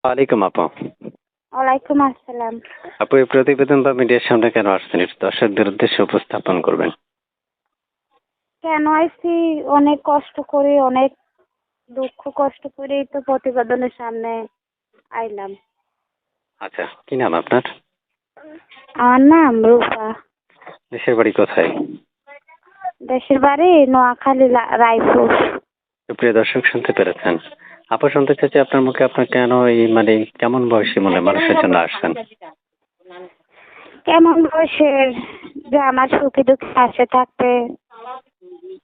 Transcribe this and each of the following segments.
ওয়ালাইকুম আপু। ওয়ালাইকুম আসসালাম। আপু এই প্রতিবেদন বা মিডিয়ার সামনে কেন আসছেন একটু দর্শকদের উদ্দেশ্যে উপস্থাপন করবেন। কেন আইছি? অনেক কষ্ট করে, অনেক দুঃখ কষ্ট করেই তো প্রতিবেদনের সামনে আইলাম। আচ্ছা, কি নাম আপনার? আমার নাম রূপা। দেশের বাড়ি কোথায়? দেশের বাড়ি নোয়াখালী রায়পুর। প্রিয় দর্শক শুনতে পেরেছেন। আপু শুনতে চাচ্ছি আপনার মুখে আপনার কেন এই কেমন বয়সী মনে মানুষের জন্য আসছেন? কেমন বয়সের যে আমার সুখে দুঃখে পাশে থাকবে,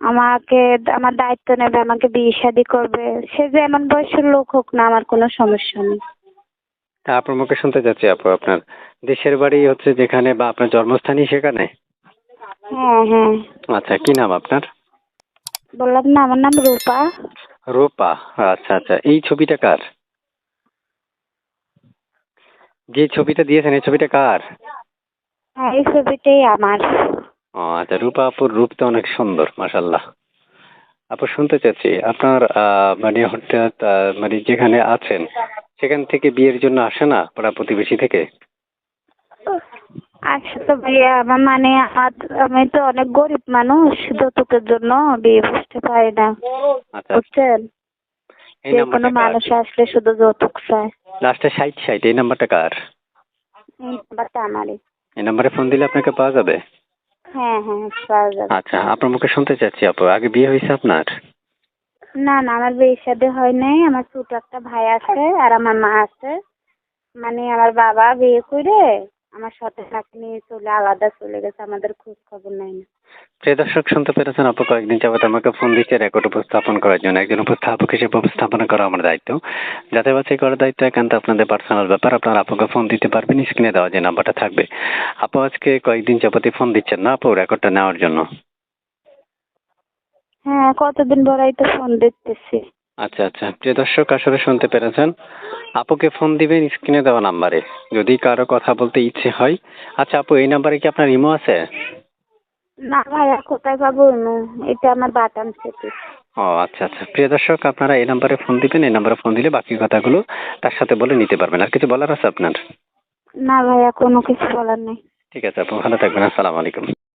আমাকে আমার দায়িত্ব নেবে, আমাকে বিয়ে শাদী করবে, সে যে এমন বয়সের লোক হোক না, আমার কোনো সমস্যা নেই। তা আপনার মুখে শুনতে চাচ্ছি আপু আপনার দেশের বাড়ি হচ্ছে যেখানে বা আপনার জন্মস্থানই সেখানে? হ্যাঁ হ্যাঁ। আচ্ছা, কি নাম আপনার? বললাম না, আমার নাম রূপা। রূপা। আচ্ছা আচ্ছা, এই ছবিটা কার? যে ছবিটা দিয়েছেন এই ছবিটা কার? হ্যাঁ, এই ছবিটাই আমার। ও আচ্ছা, রূপা আপুর রূপ তো অনেক সুন্দর, মাশাল্লাহ। আপু শুনতে চাচ্ছি আপনার হঠাৎ যেখানে আছেন সেখান থেকে বিয়ের জন্য আসে না পাড়া প্রতিবেশী থেকে? আচ্ছা তো ভাইয়া, আমার আমি তো অনেক গরিব মানুষ, যৌতুকের জন্য বিয়ে বুঝতে পারি না, আচ্ছা, বুঝছেন? এই যে কোনো নাম্বারটা কার? মানুষ আসলে শুধু যৌতুক চায়। লাস্টে 60 এই নাম্বারটা কার? এই নাম্বারটা আমারই। এই নাম্বারে ফোন দিলে আপনাকে পাওয়া যাবে? হ্যাঁ হ্যাঁ, পাওয়া যাবে। আচ্ছা, আপনার মুখে শুনতে চাচ্ছি আপু আগে বিয়ে হয়েছে আপনার? না না, আমার বিয়ে শাদী হয় নাই। আমার ছোট একটা ভাই আছে আর আমার মা আছে। আমার বাবা বিয়ে করে আমার সাথে সাথে নিয়ে আলাদা চলে গেছে, আমাদের খোঁজ খবর নাই না। প্রিয় দর্শক শুনতে পেরেছেন, আপু কয়েকদিন যাবত আমাকে ফোন দিচ্ছে রেকর্ড উপস্থাপন করার জন্য। একজন উপস্থাপক হিসেবে উপস্থাপনা করা আমার দায়িত্ব। যাতে বাছাই করার দায়িত্ব একান্ত আপনাদের পার্সোনাল ব্যাপার। আপনারা আপুকে ফোন দিতে পারবেন, স্ক্রিনে দেওয়া যে নাম্বারটা থাকবে। আপু আজকে কয়েকদিন যাবতই ফোন দিচ্ছেন না আপু রেকর্ডটা নেওয়ার জন্য? হ্যাঁ, কতদিন পরেই তো ফোন দেখতেছি। আচ্ছা আচ্ছা, প্রিয় দর্শক আসলে শুনতে পেরেছেন, আপুকে ফোন দিবেন স্ক্রিনে দেওয়া নাম্বারে যদি কারো কথা বলতে ইচ্ছে হয়। আচ্ছা আপু, এই নাম্বারে কি আপনার ইমো আছে? না ভাইয়া, কোথায় পাবো নু? এটা আমার বাটাম সেটি। ও আচ্ছা আচ্ছা, প্রিয় দর্শক আপনারা এই নাম্বারে ফোন দিবেন, এই নাম্বারে ফোন দিলে বাকি কথাগুলো তার সাথে বলে নিতে পারবেন। আর কিছু বলার আছে আপনার? না ভাইয়া, কোনো কিছু বলার নেই। ঠিক আছে আপু, ভালো থাকবেন। আসসালামু আলাইকুম।